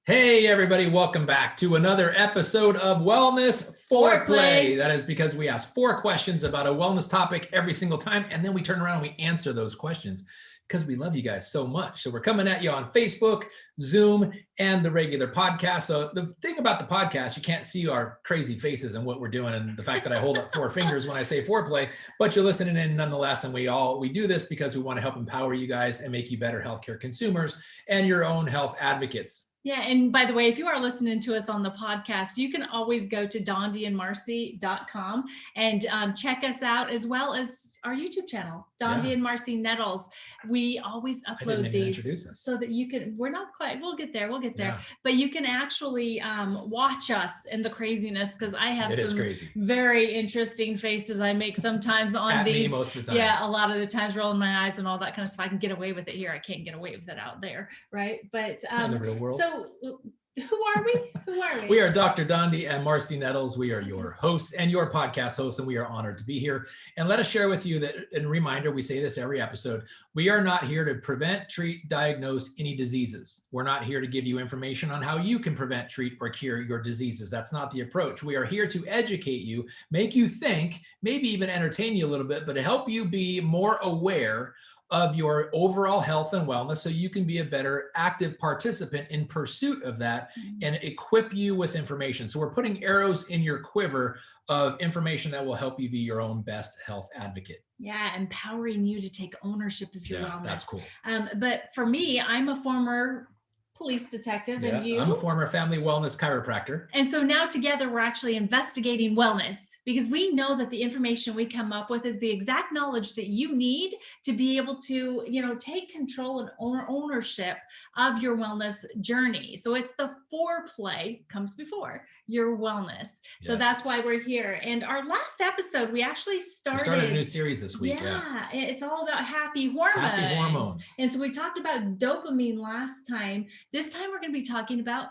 Hey everybody, welcome back to another episode of Wellness Foreplay. That is because we ask 4 questions about a wellness topic every single time, and then we turn around and we answer those questions because we love you guys so much. So we're coming at you on Facebook, Zoom, and the regular podcast. So the thing about the podcast, you can't see our crazy faces and what we're doing and the fact that I hold up 4 fingers when I say foreplay, but you're listening in nonetheless. And we do this because we want to help empower you guys and make you better healthcare consumers and your own health advocates. Yeah. And by the way, if you are listening to us on the podcast, you can always go to dondiandmarcy.com and check us out, as well as our YouTube channel, Dondi and Marcy Nettles. We always upload these so that you can, we'll get there. Yeah. But you can actually watch us in the craziness, because I have some very interesting faces I make sometimes on these. Most of the time. Yeah, a lot of the times rolling my eyes and all that kind of stuff. I can get away with it here. I can't get away with it out there, right? But in the real world. So who are we? We are Dr. Dondi and Marcy Nettles. We are your hosts and your podcast hosts, and we are honored to be here. And let us share with you that, and a reminder, we say this every episode, we are not here to prevent, treat, diagnose any diseases. We're not here to give you information on how you can prevent, treat, or cure your diseases. That's not the approach. We are here to educate you, make you think, maybe even entertain you a little bit, but to help you be more aware of your overall health and wellness, so you can be a better active participant in pursuit of that and equip you with information. So we're putting arrows in your quiver of information that will help you be your own best health advocate. Yeah, empowering you to take ownership of your wellness. That's cool. But for me, I'm a former police detective, and you? I'm a former family wellness chiropractor. And so now together we're actually investigating wellness, because we know that the information we come up with is the exact knowledge that you need to be able to, take control and ownership of your wellness journey. So it's the foreplay comes before your wellness. So that's why we're here. And our last episode, we actually started a new series this week. Yeah, it's all about happy hormones. Happy hormones. And so we talked about dopamine last time. This time we're going to be talking about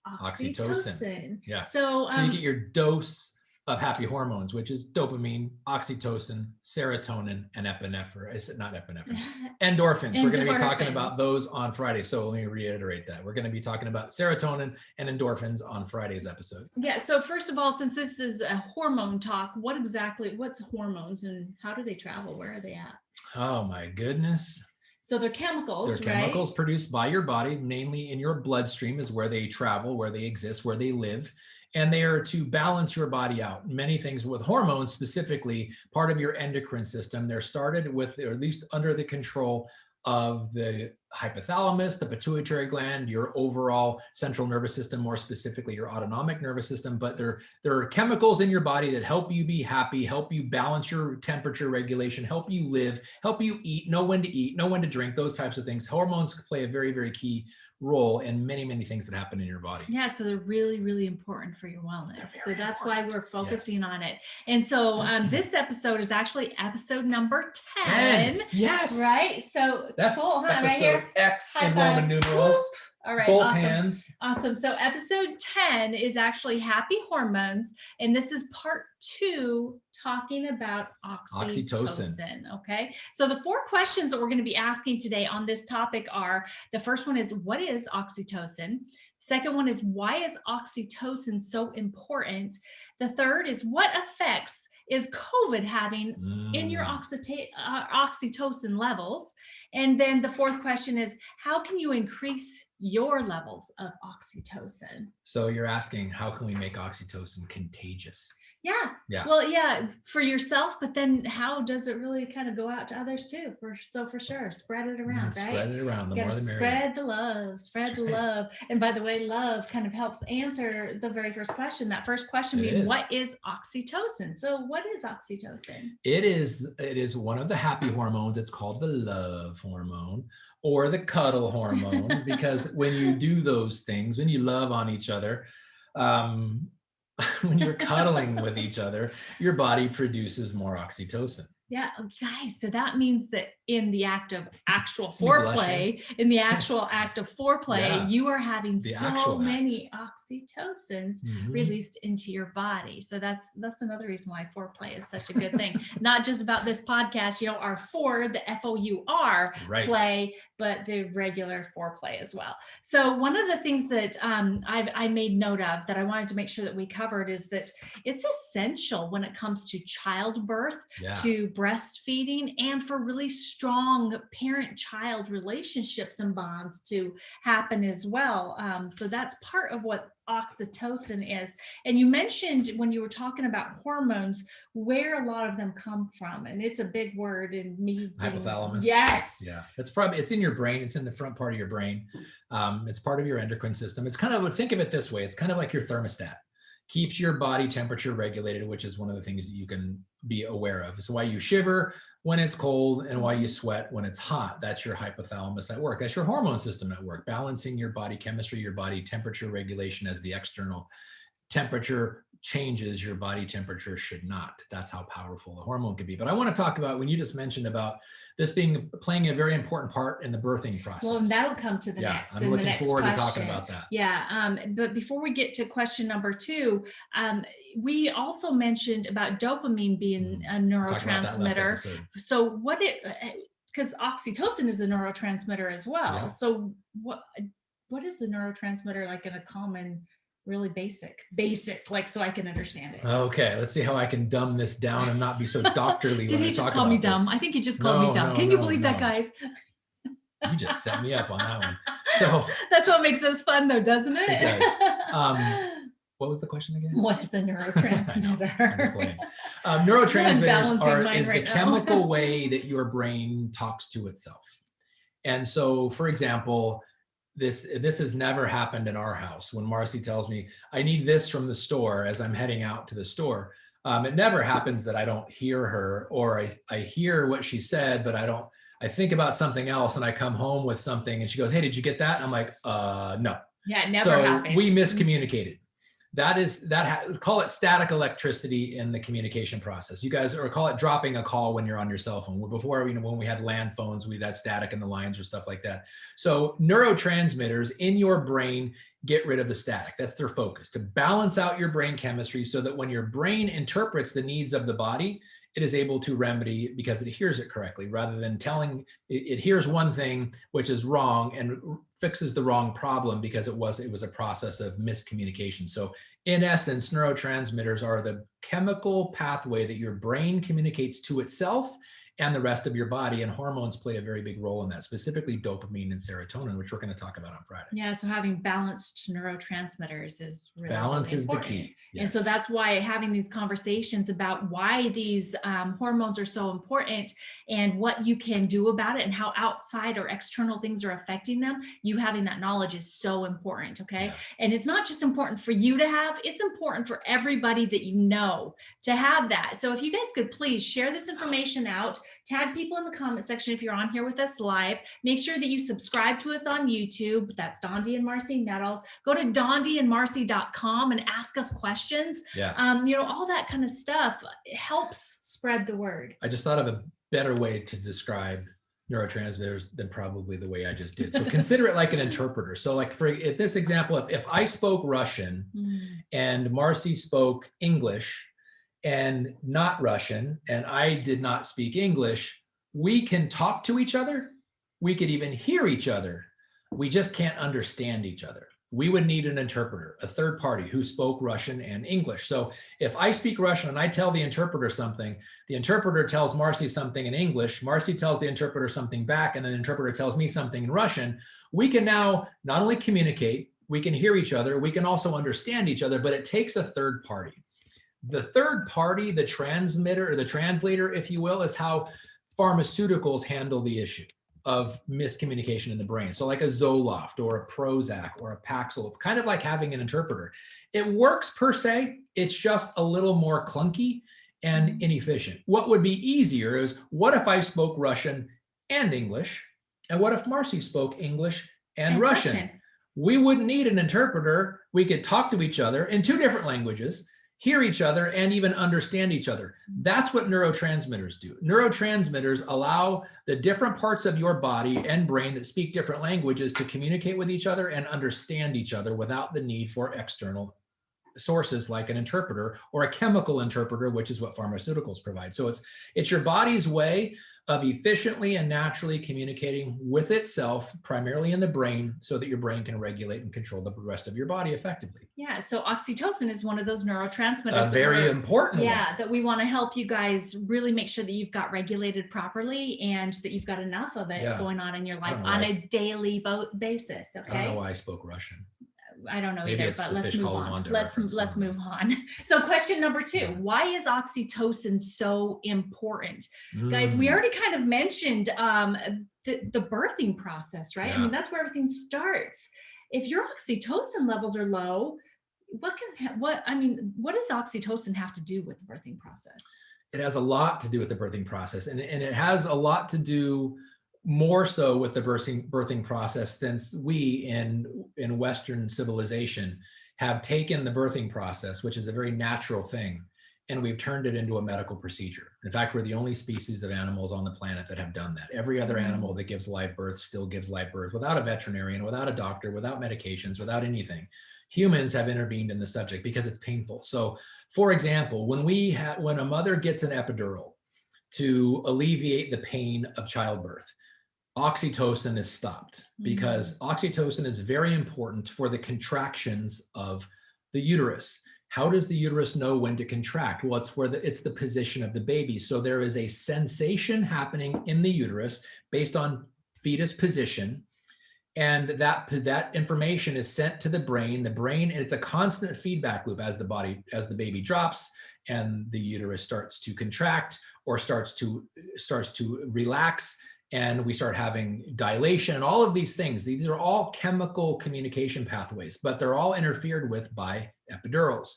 oxytocin. Yeah. So you get your dose of happy hormones, which is dopamine, oxytocin, serotonin, and epinephrine. Is it not epinephrine? Endorphins. We're going to be talking about those on Friday. So let me reiterate that. We're going to be talking about serotonin and endorphins on Friday's episode. Yeah. So first of all, since this is a hormone talk, what's hormones and how do they travel? Where are they at? Oh my goodness. So they're chemicals, They're chemicals produced by your body, mainly in your bloodstream is where they travel, where they exist, where they live. And they are to balance your body out. Many things with hormones, specifically part of your endocrine system, they're started with, or at least under the control of the hypothalamus, the pituitary gland, your overall central nervous system, more specifically your autonomic nervous system. But there are chemicals in your body that help you be happy, help you balance your temperature regulation, help you live, help you know when to drink, those types of things. Hormones play a very, very key role in many, many things that happen in your body. Yeah, so they're really, really important for your wellness. So that's why we're focusing on it. And so this episode is actually episode number 10. Yes. Right? So that's cool, huh? Episode right here. X in Roman numerals. Woo! All right, both awesome. hands. Awesome. So episode 10 is actually happy hormones. And this is part 2, talking about oxytocin. Okay. So the 4 questions that we're going to be asking today on this topic are, the first one is, what is oxytocin? Second one is, why is oxytocin so important? The third is, what effects is COVID having in your oxytocin levels? And then the 4th question is, how can you increase your levels of oxytocin? So you're asking, how can we make oxytocin contagious? Yeah. Well, yeah, for yourself, but then how does it really kind of go out to others too? For sure, spread it around, right? Spread it around. The more the merrier. Spread the love, the love. And by the way, love kind of helps answer the very first question. That first question being, what is oxytocin? So what is oxytocin? It is one of the happy hormones. It's called the love hormone or the cuddle hormone, because when you do those things, when you love on each other, when you're cuddling with each other, your body produces more oxytocin. Yeah, guys. So that means that in the act of actual foreplay, you are having so many oxytocins released into your body. So that's another reason why foreplay is such a good thing. Not just about this podcast, our for, the FOUR play, but the regular foreplay as well. So one of the things that I made note of that I wanted to make sure that we covered is that it's essential when it comes to childbirth, to breastfeeding, and for really strong parent-child relationships and bonds to happen as well. So that's part of what oxytocin is. And you mentioned when you were talking about hormones, where a lot of them come from, and it's a big word in me. Hypothalamus. Yes. Yeah. It's in your brain. It's in the front part of your brain. It's part of your endocrine system. It's kind of, think of it this way. It's kind of like your thermostat. Keeps your body temperature regulated, which is one of the things that you can be aware of. So why you shiver when it's cold and why you sweat when it's hot. That's your hypothalamus at work. That's your hormone system at work, balancing your body chemistry, your body temperature regulation. As the external temperature changes, your body temperature should not. That's how powerful the hormone can be. But I want to talk about when you just mentioned about this playing a very important part in the birthing process. Well, that'll come to the next. I'm looking forward to talking about that. Yeah. But before we get to question number 2, we also mentioned about dopamine being a neurotransmitter. So because oxytocin is a neurotransmitter as well. Yeah. So what is a neurotransmitter, like in a common, really basic, like, so I can understand it? Okay, let's see how I can dumb this down and not be so doctorly. Did he just call me dumb? I think he just called me dumb. Can you believe that, guys? You just set me up on that one. So that's what makes this fun, though, doesn't it? It does. What was the question again? What is a neurotransmitter? Neurotransmitters is the chemical way that your brain talks to itself. And so, for example, this has never happened in our house. When Marcy tells me, I need this from the store as I'm heading out to the store, it never happens that I don't hear her, or I hear what she said, but I think about something else and I come home with something and she goes, hey, did you get that? And I'm like, no. Yeah, it never happens. So we miscommunicated. Call it static electricity in the communication process. You guys, or call it dropping a call when you're on your cell phone. Before, when we had land phones, we'd have static in the lines or stuff like that. So neurotransmitters in your brain get rid of the static. That's their focus, to balance out your brain chemistry so that when your brain interprets the needs of the body, it is able to remedy because it hears it correctly, rather than it hears one thing which is wrong and fixes the wrong problem because it was a process of miscommunication. So in essence, neurotransmitters are the chemical pathway that your brain communicates to itself and the rest of your body, and hormones play a very big role in that, specifically dopamine and serotonin, which we're going to talk about on Friday. Yeah, so having balanced neurotransmitters is really balance really is important. The key. Yes. And so that's why having these conversations about why these hormones are so important and what you can do about it and how outside or external things are affecting them, you having that knowledge is so important, okay? Yeah. And it's not just important for you to have, it's important for everybody that you know to have that. So if you guys could please share this information out, tag people in the comment section if you're on here with us live. Make sure that you subscribe to us on YouTube. That's Dondi and Marcy Nettles. Go to dondiandmarcy.com and ask us questions. Yeah. All that kind of stuff helps spread the word. I just thought of a better way to describe neurotransmitters than probably the way I just did. So consider it like an interpreter. So like for this example, if I spoke Russian and Marcy spoke English, and not Russian, and I did not speak English, we can talk to each other. We could even hear each other. We just can't understand each other. We would need an interpreter, a third party who spoke Russian and English. So if I speak Russian and I tell the interpreter something, the interpreter tells Marcy something in English, Marcy tells the interpreter something back, and then the interpreter tells me something in Russian, we can now not only communicate, we can hear each other, we can also understand each other, but it takes a third party. The third party, the transmitter or the translator, if you will, is how pharmaceuticals handle the issue of miscommunication in the brain. So like a Zoloft or a Prozac or a Paxil, it's kind of like having an interpreter. It works per se, it's just a little more clunky and inefficient. What would be easier is, what if I spoke Russian and English? And what if Marcy spoke English and Russian? We wouldn't need an interpreter. We could talk to each other in 2 different languages, hear each other, and even understand each other. That's what neurotransmitters do. Neurotransmitters allow the different parts of your body and brain that speak different languages to communicate with each other and understand each other without the need for external sources like an interpreter or a chemical interpreter, which is what pharmaceuticals provide. So it's your body's way of efficiently and naturally communicating with itself, primarily in the brain, so that your brain can regulate and control the rest of your body effectively. Yeah, so oxytocin is one of those neurotransmitters. Very important one. That we want to help you guys really make sure that you've got regulated properly and that you've got enough of it going on in your life on a daily basis. Okay. I don't know why I spoke Russian. I don't know Maybe either, but let's move on. Let's move on. So question number 2, why is oxytocin so important? Guys, we already kind of mentioned the birthing process, right? I mean, that's where everything starts. If your oxytocin levels are low, what does oxytocin have to do with the birthing process? It has a lot to do with the birthing process, and it has a lot to do more so with the birthing process, since we in Western civilization have taken the birthing process, which is a very natural thing, and we've turned it into a medical procedure. In fact, we're the only species of animals on the planet that have done that. Every other animal that gives live birth still gives live birth without a veterinarian, without a doctor, without medications, without anything. Humans have intervened in the subject because it's painful. So, for example, when a mother gets an epidural to alleviate the pain of childbirth, oxytocin is stopped, because oxytocin is very important for the contractions of the uterus. How does the uterus know when to contract? Well, it's the position of the baby. So there is a sensation happening in the uterus based on fetus position, and that information is sent to the brain. And it's a constant feedback loop as the baby drops and the uterus starts to contract or starts to relax, and we start having dilation and all of these things. These are all chemical communication pathways, but they're all interfered with by epidurals.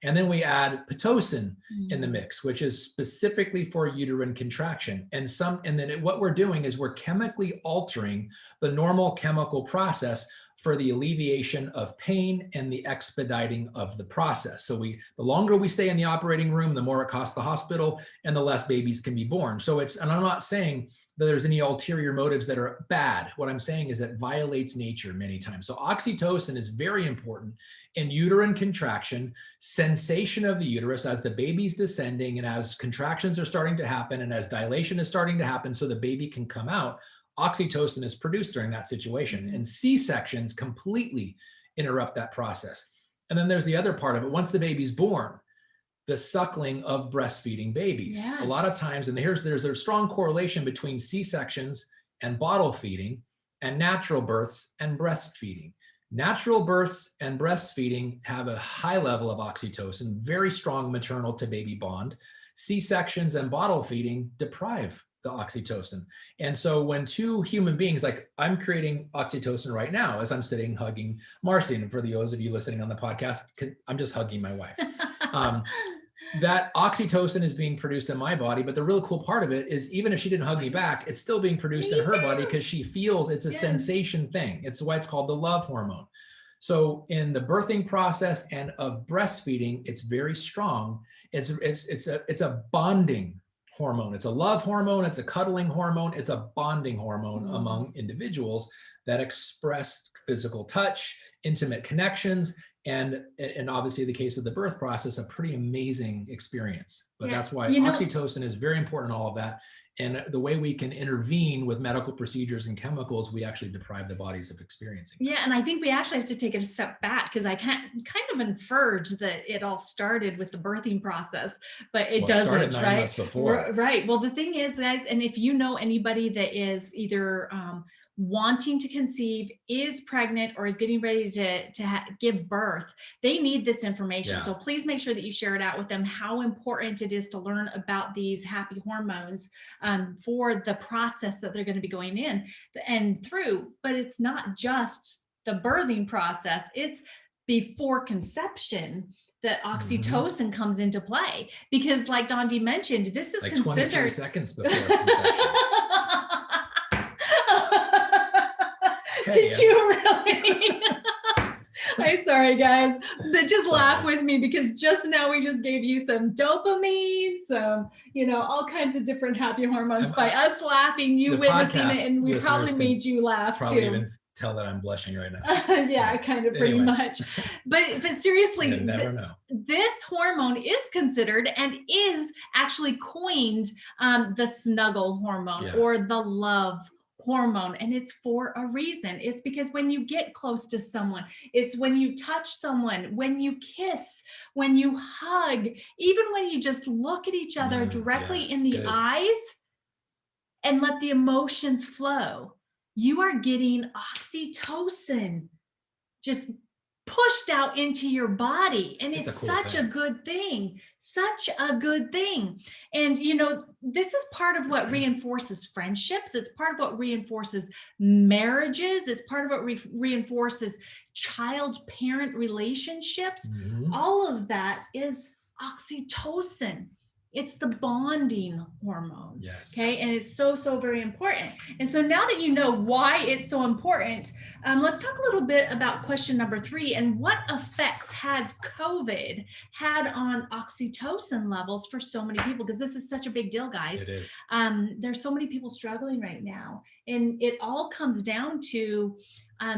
And then we add Pitocin in the mix, which is specifically for uterine contraction. And then what we're doing is we're chemically altering the normal chemical process for the alleviation of pain and the expediting of the process. So the longer we stay in the operating room, the more it costs the hospital and the less babies can be born. And I'm not saying that there's any ulterior motives that are bad. What I'm saying is that it violates nature many times. So oxytocin is very important in uterine contraction, sensation of the uterus as the baby's descending and as contractions are starting to happen and as dilation is starting to happen so the baby can come out. Oxytocin is produced during that situation, and C-sections completely interrupt that process. And then there's the other part of it. Once the baby's born, the suckling of breastfeeding babies. Yes. A lot of times, and there's a strong correlation between C-sections and bottle feeding and natural births and breastfeeding. Natural births and breastfeeding have a high level of oxytocin, very strong maternal to baby bond. C-sections and bottle feeding deprive the oxytocin. And so when two human beings, like I'm creating oxytocin right now as I'm sitting hugging Marcy, and for those of you listening on the podcast, I'm just hugging my wife. That oxytocin is being produced in my body, but the really cool part of it is even if she didn't hug me back, it's still being produced in her body because she feels it's a sensation thing. It's why it's called the love hormone. So in the birthing process and of breastfeeding, it's very strong. It's a bonding hormone. It's a love hormone. It's a cuddling hormone. It's a bonding hormone among individuals that express physical touch, intimate connections, and obviously the case of the birth process, a pretty amazing experience. But that's why oxytocin is very important in all of that. And the way we can intervene with medical procedures and chemicals, we actually deprive the bodies of experiencing. Yeah, and I think we actually have to take it a step back because I kind of inferred that it all started with the birthing process, but it doesn't, started 9 months before. Right. Well, the thing is, guys, and if you know anybody that is either wanting to conceive, is pregnant, or is getting ready to give birth, they need this information. So please make sure that you share it out with them, how important it is to learn about these happy hormones for the process that they're going to be going in and through. But it's not just the birthing process, it's before conception that oxytocin comes into play, because like Dondi mentioned, this is like considered 23 seconds before conception. Did you really? I'm sorry, guys. Just laugh with me because just now we just gave you some dopamine, some, all kinds of different happy hormones by us laughing, you witnessing it, and we probably made you laugh too. Even tell that I'm blushing right now. Yeah, kind of pretty much. But seriously, you never know. This hormone is considered and is actually coined the snuggle hormone or the love hormone, and it's for a reason. It's because when you get close to someone, it's when you touch someone, when you kiss, when you hug, even when you just look at each other directly in the eyes and let the emotions flow, you are getting oxytocin just pushed out into your body. And it's such a good thing, such a good thing. And, you know, this is part of what reinforces friendships. It's part of what reinforces marriages. It's part of what reinforces child-parent relationships. All of that is oxytocin. It's the bonding hormone. Okay. And it's so, so very important. And so now that you know why it's so important, let's talk a little bit about question number 3 and what effects has COVID had on oxytocin levels for so many people, because this is such a big deal, guys. It is. There's so many people struggling right now. And it all comes down to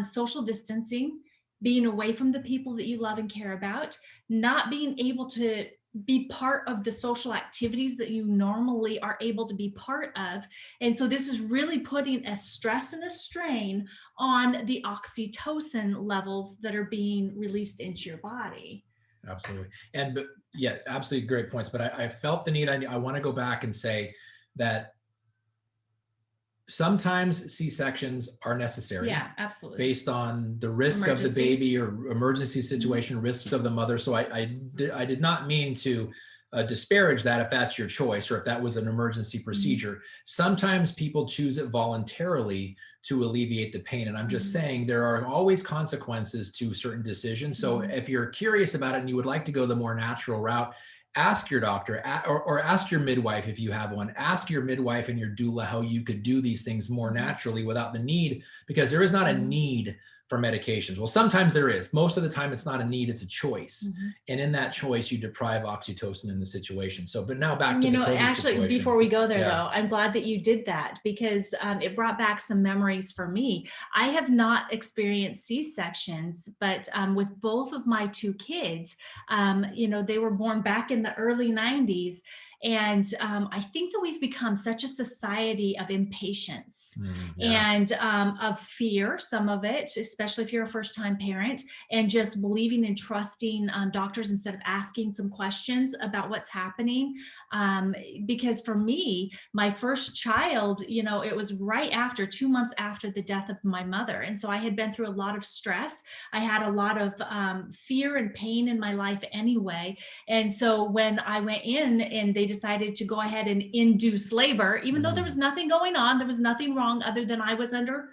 social distancing, being away from the people that you love and care about, not being able to be part of the social activities that you normally are able to be part of. And so this is really putting a stress and a strain on the oxytocin levels that are being released into your body. Absolutely. And yeah, absolutely great points. But I felt the need, I want to go back and say that sometimes C-sections are necessary. Yeah, absolutely. Based on the risk of the baby or emergency situation, risks of the mother. So I did not mean to disparage that if that's your choice or if that was an emergency procedure. Sometimes people choose it voluntarily to alleviate the pain. And I'm just saying there are always consequences to certain decisions. So if you're curious about it and you would like to go the more natural route, ask your doctor or ask your midwife if you have one. Ask your midwife and your doula how you could do these things more naturally without the need, because there is not a need for medications. Well, sometimes there is. Most of the time it's not a need, it's a choice. And in that choice, you deprive oxytocin in the situation. So, but now back to the COVID situation. Before we go there though, I'm glad that you did that, because it brought back some memories for me. I have not experienced C-sections, but with both of my 2 kids, you know, they were born back in the early 90s. And I think that we've become such a society of impatience and of fear, some of it, especially if you're a first-time parent, and just believing and trusting doctors instead of asking some questions about what's happening. Because for me, my first child, you know, it was right after 2 months after the death of my mother. And so I had been through a lot of stress. I had a lot of fear and pain in my life anyway. And so when I went in and they decided to go ahead and induce labor, even though there was nothing going on, there was nothing wrong other than I was under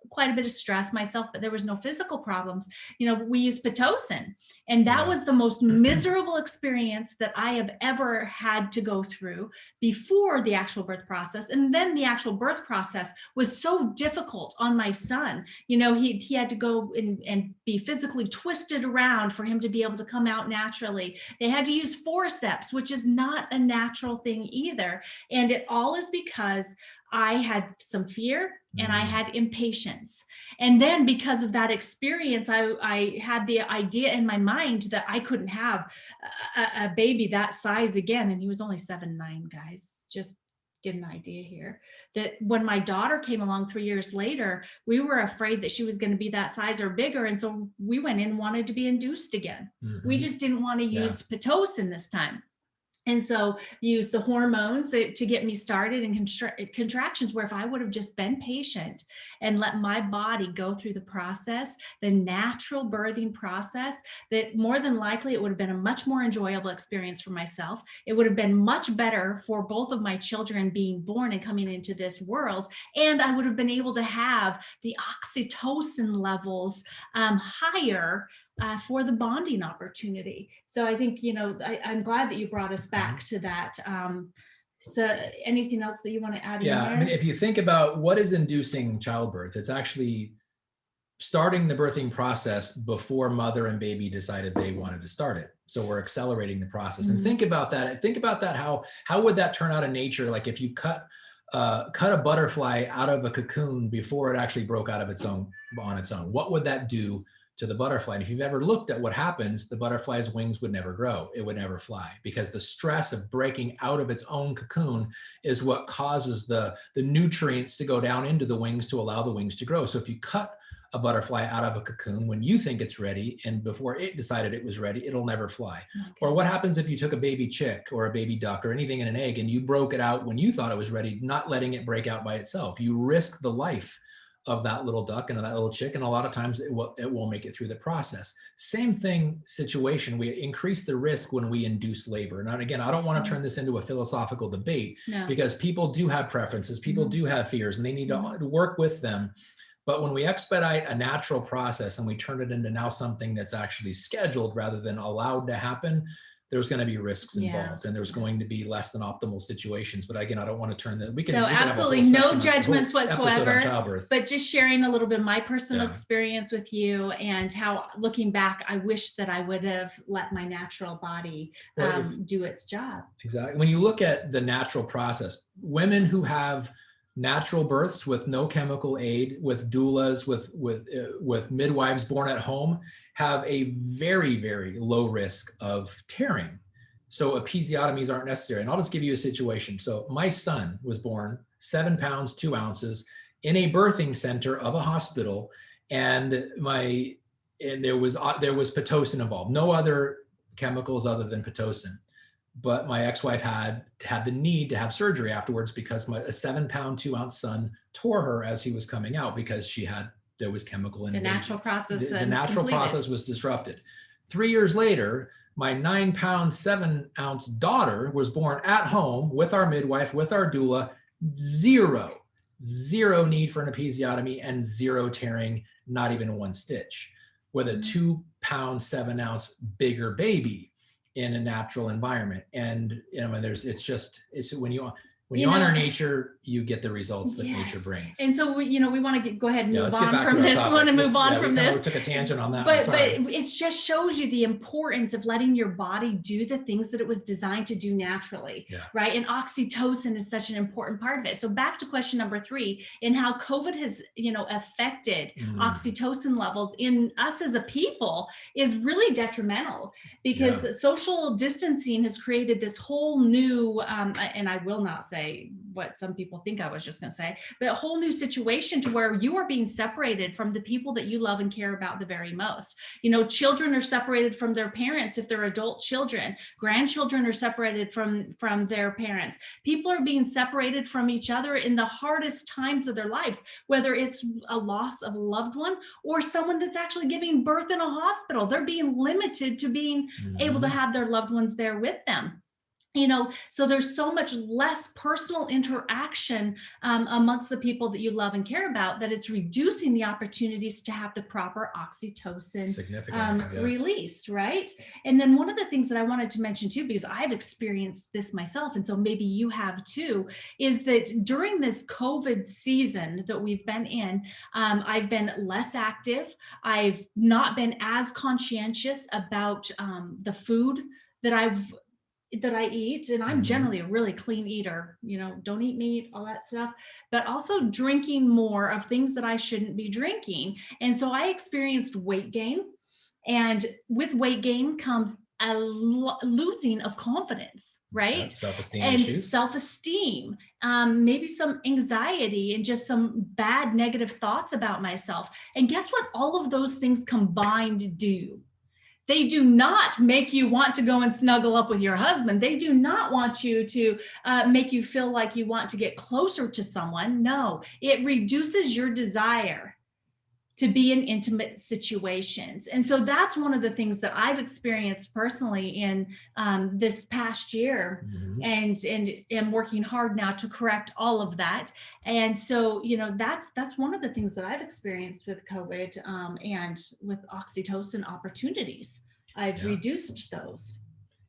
quite a bit of stress myself, but there was no physical problems. You know, we used Pitocin, and that was the most miserable experience that I have ever had to go through before the actual birth process. And then the actual birth process was so difficult on my son. You know, he had to go and be physically twisted around for him to be able to come out naturally. They had to use forceps, which is not a natural thing either. And it all is because I had some fear and I had impatience. And then because of that experience, I had the idea in my mind that I couldn't have a baby that size again. And he was only 7'9", guys, just get an idea here. That when my daughter came along 3 years later, we were afraid that she was going to be that size or bigger. And so we went in and wanted to be induced again. We just didn't want to use Pitocin this time. And so use the hormones to get me started in contractions, where if I would have just been patient and let my body go through the process, the natural birthing process, that more than likely it would have been a much more enjoyable experience for myself. It would have been much better for both of my children being born and coming into this world. And I would have been able to have the oxytocin levels higher for the bonding opportunity. So I think, you know, I'm glad that you brought us back to that. So anything else that you want to add? Yeah, I mean, if you think about what is inducing childbirth, it's actually starting the birthing process before mother and baby decided they wanted to start it. So we're accelerating the process. And think about that. Think about that. How would that turn out in nature? Like if you cut cut a butterfly out of a cocoon before it actually broke out of its own on its own, what would that do to the butterfly? And if you've ever looked at what happens, the butterfly's wings would never grow. It would never fly, because the stress of breaking out of its own cocoon is what causes the nutrients to go down into the wings to allow the wings to grow. So if you cut a butterfly out of a cocoon when you think it's ready, and before it decided it was ready, it'll never fly. Okay. Or what happens if you took a baby chick or a baby duck or anything in an egg and you broke it out when you thought it was ready, not letting it break out by itself? You risk the life of that little duck and that little chick, and a lot of times it won't make it through the process. Same thing situation, we increase the risk when we induce labor. Now again, I don't want to turn this into a philosophical debate, because people do have preferences, people do have fears, and they need to work with them. But when we expedite a natural process and we turn it into now something that's actually scheduled rather than allowed to happen, there's going to be risks involved, and there's going to be less than optimal situations. But again, I don't want to turn that. We can absolutely no judgments whatsoever, but just sharing a little bit of my personal experience with you, and how, looking back, I wish that I would have let my natural body do its job. Exactly. When you look at the natural process, women who have natural births with no chemical aid, with doulas, with midwives born at home, have a very, very low risk of tearing. So episiotomies aren't necessary. And I'll just give you a situation. So my son was born 7 pounds, 2 ounces in a birthing center of a hospital. And there was Pitocin involved, no other chemicals other than Pitocin. But my ex-wife had the need to have surgery afterwards, because a 7 pound, 2 ounce son tore her as he was coming out, because there was chemical in the natural process. The natural process was disrupted. 3 years later, my 9 pound, 7 ounce daughter was born at home with our midwife, with our doula, zero need for an episiotomy and 0 tearing, not even 1 stitch, with a 2 pound, 7 ounce bigger baby in a natural environment. And it's when you honor nature, you get the results that nature brings. And so we want to go ahead and move on from this. We want to move on from this. We took a tangent on that. But it just shows you the importance of letting your body do the things that it was designed to do naturally, right? And oxytocin is such an important part of it. So back to question number 3, and how COVID has, affected oxytocin levels in us as a people is really detrimental, because social distancing has created this whole new, and I will not say what some people think I was just going to say, but a whole new situation to where you are being separated from the people that you love and care about the very most. Children are separated from their parents if they're adult children. Grandchildren are separated from their parents. People are being separated from each other in the hardest times of their lives, whether it's a loss of a loved one or someone that's actually giving birth in a hospital. They're being limited to being able to have their loved ones there with them. So there's so much less personal interaction amongst the people that you love and care about, that it's reducing the opportunities to have the proper oxytocin released, right? And then one of the things that I wanted to mention too, because I've experienced this myself, and so maybe you have too, is that during this COVID season that we've been in, I've been less active. I've not been as conscientious about the food that I eat, and I'm generally a really clean eater, don't eat meat, all that stuff, but also drinking more of things that I shouldn't be drinking. And so I experienced weight gain, and with weight gain comes a losing of confidence, right? Self-esteem and issues. Self-esteem, maybe some anxiety and just some bad negative thoughts about myself. And guess what all of those things combined do? They do not make you want to go and snuggle up with your husband. They do not want you to make you feel like you want to get closer to someone. No, it reduces your desire to be in intimate situations. And so that's one of the things that I've experienced personally in this past year, and am working hard now to correct all of that. And so, that's one of the things that I've experienced with COVID and with oxytocin opportunities. I've reduced those.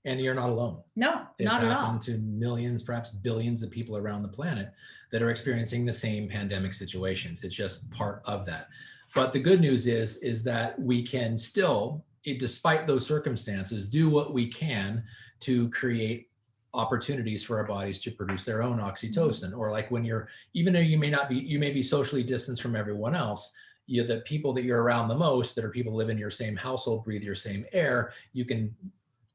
And you're not alone. No, not at all. It's happened to millions, perhaps billions of people around the planet that are experiencing the same pandemic situations. It's just part of that. But the good news is that we can still, despite those circumstances, do what we can to create opportunities for our bodies to produce their own oxytocin. Or like when you're, even though you may be socially distanced from everyone else, the people that you're around the most, that are people who live in your same household, breathe your same air, you can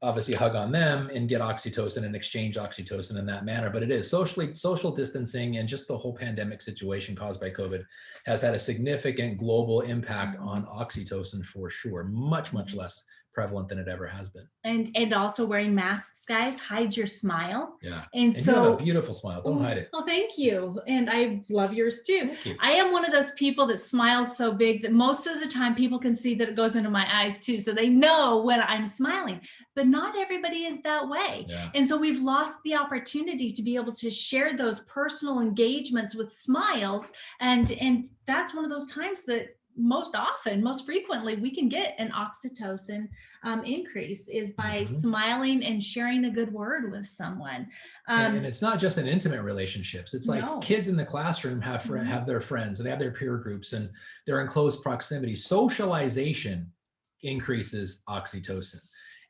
obviously hug on them and get oxytocin and exchange oxytocin in that manner. But it is social distancing, and just the whole pandemic situation caused by COVID has had a significant global impact on oxytocin for sure. Much less prevalent than it ever has been. And also wearing masks, guys, hides your smile. Yeah. And so you have a beautiful smile. Don't hide it. Well, thank you. And I love yours too. Thank you. I am one of those people that smiles so big that most of the time people can see that it goes into my eyes too. So they know when I'm smiling, but not everybody is that way. Yeah. And so we've lost the opportunity to be able to share those personal engagements with smiles. And that's one of those times that most frequently, we can get an oxytocin increase is by smiling and sharing a good word with someone. And it's not just in intimate relationships. It's like kids in the classroom have their friends, and they have their peer groups, and they're in close proximity. Socialization increases oxytocin.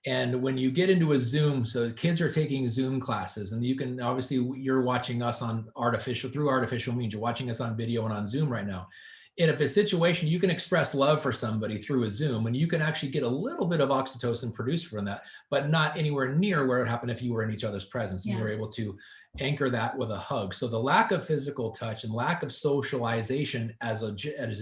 And when you get into a Zoom, so kids are taking Zoom classes, and you can, obviously you're watching us through artificial means, you're watching us on video and on Zoom right now. And if a situation, you can express love for somebody through a Zoom, and you can actually get a little bit of oxytocin produced from that, but not anywhere near where it happened if you were in each other's presence and you were able to anchor that with a hug. So the lack of physical touch and lack of socialization as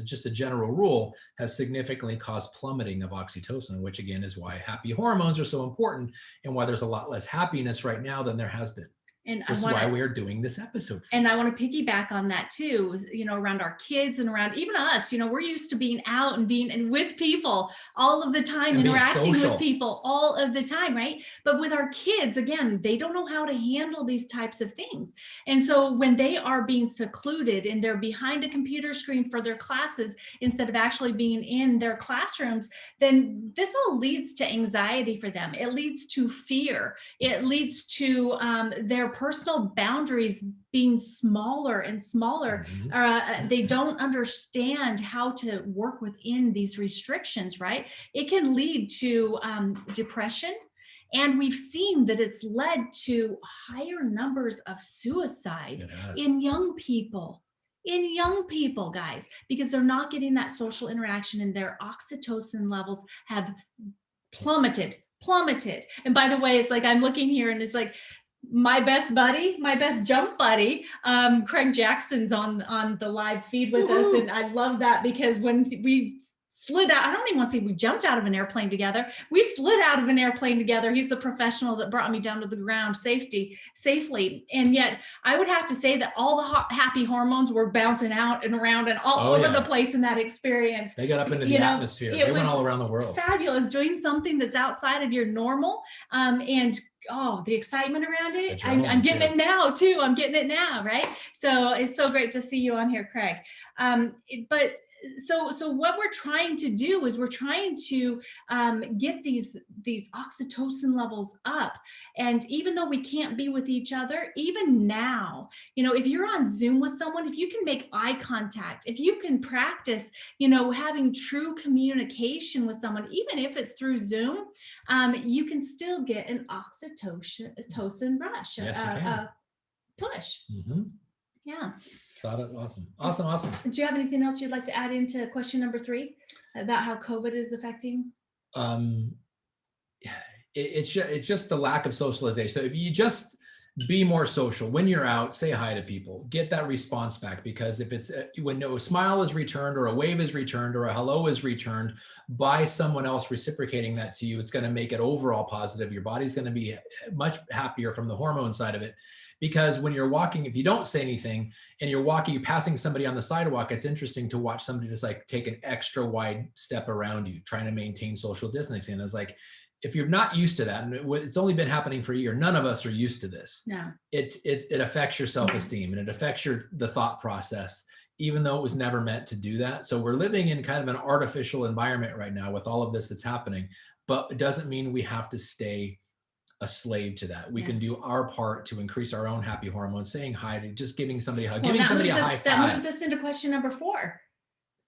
just a general rule has significantly caused plummeting of oxytocin, which again is why happy hormones are so important and why there's a lot less happiness right now than there has been. And this is why we are doing this episode. And I want to piggyback on that too, around our kids and around even us, we're used to being out and being with people all of the time, and interacting with people all of the time, right? But with our kids, again, they don't know how to handle these types of things. And so when they are being secluded and they're behind a computer screen for their classes, instead of actually being in their classrooms, then this all leads to anxiety for them. It leads to fear. It leads to their personal boundaries being smaller and smaller. They don't understand how to work within these restrictions, right? It can lead to depression. And we've seen that it's led to higher numbers of suicide in young people. Guys, because they're not getting that social interaction, and their oxytocin levels have plummeted. And by the way, it's like, I'm looking here and it's like, my best jump buddy, Craig Jackson's on the live feed with us. And I love that, because when we slid out, I don't even want to say we jumped out of an airplane together. We slid out of an airplane together. He's the professional that brought me down to the ground safely. And yet I would have to say that all the happy hormones were bouncing out and around and all over the place in that experience. They got up into the atmosphere. They went all around the world. Fabulous, doing something that's outside of your normal. And the excitement around it. I'm getting it now too. I'm getting it now, right? So it's so great to see you on here, Craig. But so what we're trying to do is we're trying to get these oxytocin levels up. And even though we can't be with each other, even now, if you're on Zoom with someone, if you can make eye contact, if you can practice, having true communication with someone, even if it's through Zoom, you can still get an oxytocin rush, push. Yeah. Awesome. Do you have anything else you'd like to add into question number 3 about how COVID is affecting? It's just the lack of socialization. So if you just be more social when you're out, say hi to people, get that response back, because if it's when a smile is returned or a wave is returned or a hello is returned by someone else reciprocating that to you, it's going to make it overall positive. Your body's going to be much happier from the hormone side of it. Because when you're walking, if you don't say anything and you're passing somebody on the sidewalk, it's interesting to watch somebody just like take an extra wide step around you, trying to maintain social distancing. And it's like, if you're not used to that, and it's only been happening for a year, none of us are used to this. No. It affects your self-esteem, and it affects the thought process, even though it was never meant to do that. So we're living in kind of an artificial environment right now with all of this that's happening, but it doesn't mean we have to stay a slave to that. We can do our part to increase our own happy hormones, saying hi, to just giving somebody a hug, giving somebody a high five. That moves us into question number 4.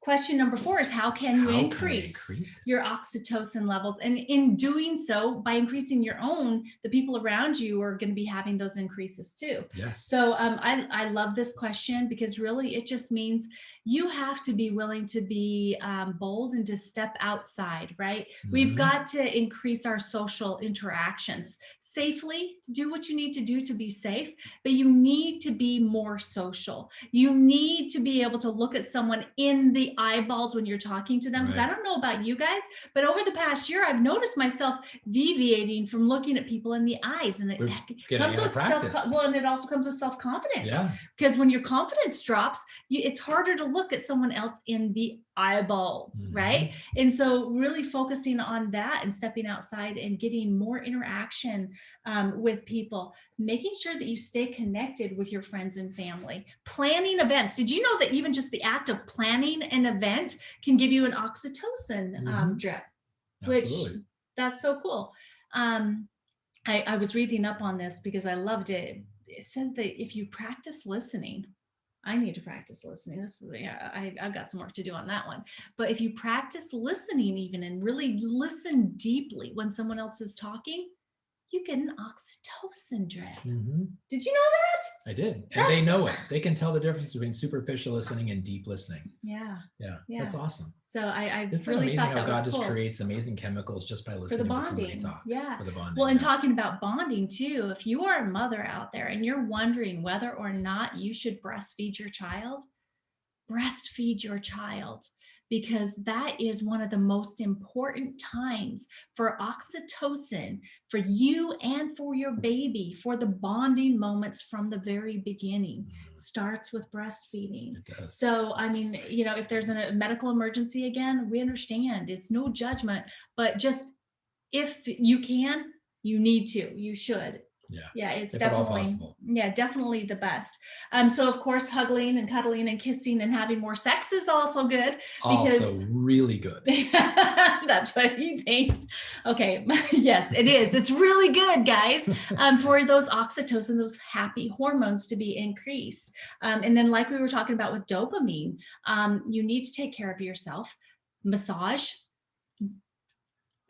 Question number 4 is how can you How can we increase increase it? your oxytocin levels? And in doing so, by increasing your own, the people around you are going to be having those increases too. Yes. So I love this question because really it just means you have to be willing to be bold and to step outside, right? We've got to increase our social interactions safely. Do what you need to do to be safe, but you need to be more social. You need to be able to look at someone in the eyeballs when you're talking to them. Because I don't know about you guys, but over the past year, I've noticed myself deviating from looking at people in the eyes, and it comes with and it also comes with self-confidence. Yeah. Because when your confidence drops, it's harder to look at someone else in the eyeballs, right? And so really focusing on that and stepping outside and getting more interaction with people, making sure that you stay connected with your friends and family, planning events. Did you know that even just the act of planning an event can give you an oxytocin drip? Absolutely. Which that's so cool. I was reading up on this because I loved it. It said that if you practice listening, I need to practice listening. I've got some work to do on that one. But if you practice listening even and really listen deeply when someone else is talking, you get an oxytocin drip. Did you know that? I did. And they know it. They can tell the difference between superficial listening and deep listening. Yeah. That's awesome. So I Isn't really amazing thought how that God was just cool. creates amazing chemicals just by listening to somebody talk. Yeah. For the bonding. Well, and talking about bonding too, if you are a mother out there and you're wondering whether or not you should breastfeed your child, because that is one of the most important times for oxytocin for you and for your baby, for the bonding moments from the very beginning. Starts with breastfeeding. It does. So, I mean, if there's a medical emergency, again, we understand it's no judgment, but just if you can, you need to, you should. Yeah, it's definitely the best. So of course, hugging and cuddling and kissing and having more sex is also good. Also really good. That's what he thinks. Okay, yes, it is. It's really good, guys, for those oxytocin, those happy hormones to be increased. And then like we were talking about with dopamine, you need to take care of yourself. Massage.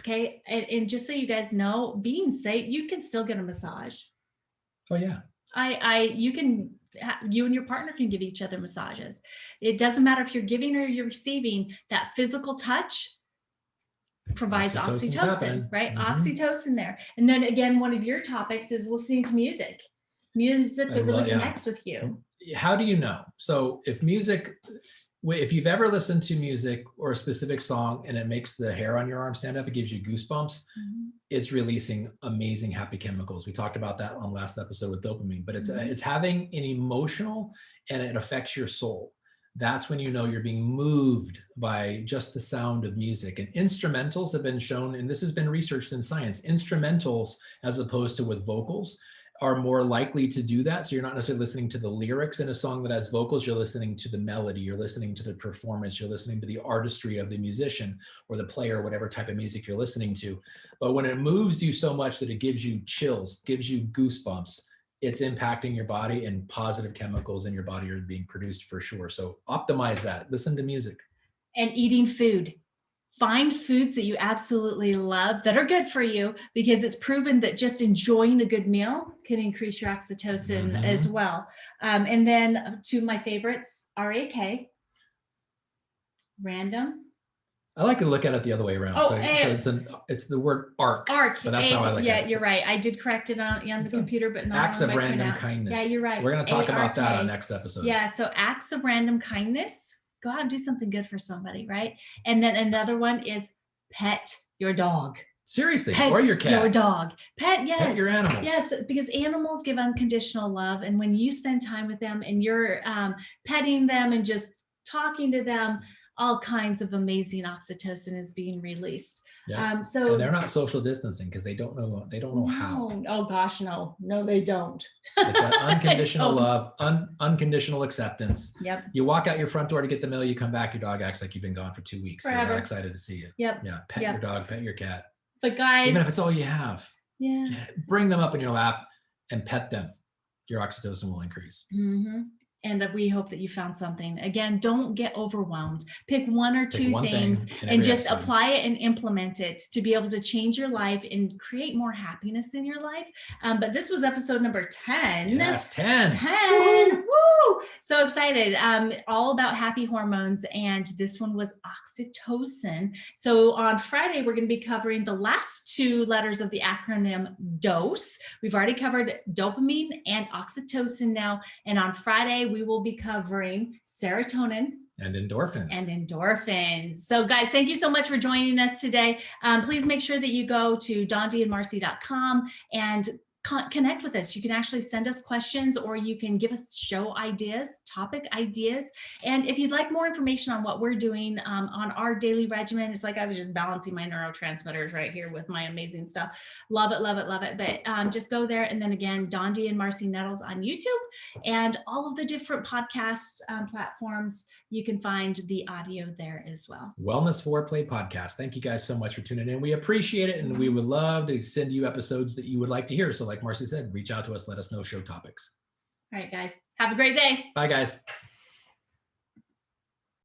Okay. And just so you guys know, being safe, you can still get a massage. Oh yeah. You and your partner can give each other massages. It doesn't matter if you're giving or you're receiving. That physical touch provides oxytocin, right? Oxytocin there. And then again, one of your topics is listening to music that really connects with you. How do you know? So if you've ever listened to music or a specific song and it makes the hair on your arm stand up, it gives you goosebumps, it's releasing amazing happy chemicals. We talked about that on last episode with dopamine, but it's having an emotional and it affects your soul. That's when you know you're being moved by just the sound of music. And instrumentals have been shown, and this has been researched in science, instrumentals as opposed to with vocals are more likely to do that. So you're not necessarily listening to the lyrics in a song that has vocals, you're listening to the melody, you're listening to the performance, you're listening to the artistry of the musician or the player, whatever type of music you're listening to. But when it moves you so much that it gives you chills, gives you goosebumps, it's impacting your body and positive chemicals in your body are being produced for sure. So optimize that, listen to music. And eating food. Find foods that you absolutely love that are good for you, because it's proven that just enjoying a good meal can increase your oxytocin as well. And then two of my favorites, RAK, random. I like to look at it the other way around. It's the word arc. Arc. But that's how I like it. Yeah, you're right. I did correct it on the computer, but not acts of random kindness. Yeah, you're right. We're going to talk about that on next episode. Yeah, so acts of random kindness. Go out and do something good for somebody, right? And then another one is pet your dog. Seriously, or your cat. Your dog. Pet, yes. Pet your animals. Yes, because animals give unconditional love. And when you spend time with them and you're petting them and just talking to them, all kinds of amazing oxytocin is being released. Yeah. And they're not social distancing because they don't know how. Oh gosh, no, they don't. It's that unconditional love, unconditional acceptance. Yep. You walk out your front door to get the mail, you come back, your dog acts like you've been gone for 2 weeks. Forever. They're excited to see you. Yep. Yeah. Pet your dog, pet your cat. But guys, even if it's all you have, yeah, bring them up in your lap and pet them. Your oxytocin will increase. And we hope that you found something. Again, don't get overwhelmed. Pick one or two things in and every just episode. apply it and implement it to be able to change your life and create more happiness in your life. But this was episode number 10. Yes, 10. 10. Woo! So excited. All about happy hormones. And this one was oxytocin. So on Friday, we're going to be covering the last two letters of the acronym DOSE. We've already covered dopamine and oxytocin now. And on Friday, we will be covering serotonin and endorphins. So guys, thank you so much for joining us today. Please make sure that you go to dondiandmarcy.com and connect with us. You can actually send us questions, or you can give us show ideas, topic ideas. And if you'd like more information on what we're doing on our daily regimen, it's like I was just balancing my neurotransmitters right here with my amazing stuff. Love it, love it, love it. But just go there. And then again, Dondi and Marcy Nettles on YouTube and all of the different podcast platforms. You can find the audio there as well. Wellness Foreplay Podcast. Thank you guys so much for tuning in. We appreciate it. And we would love to send you episodes that you would like to hear. So like Marcy said, reach out to us, let us know show topics. All right, guys, have a great day. Bye, guys.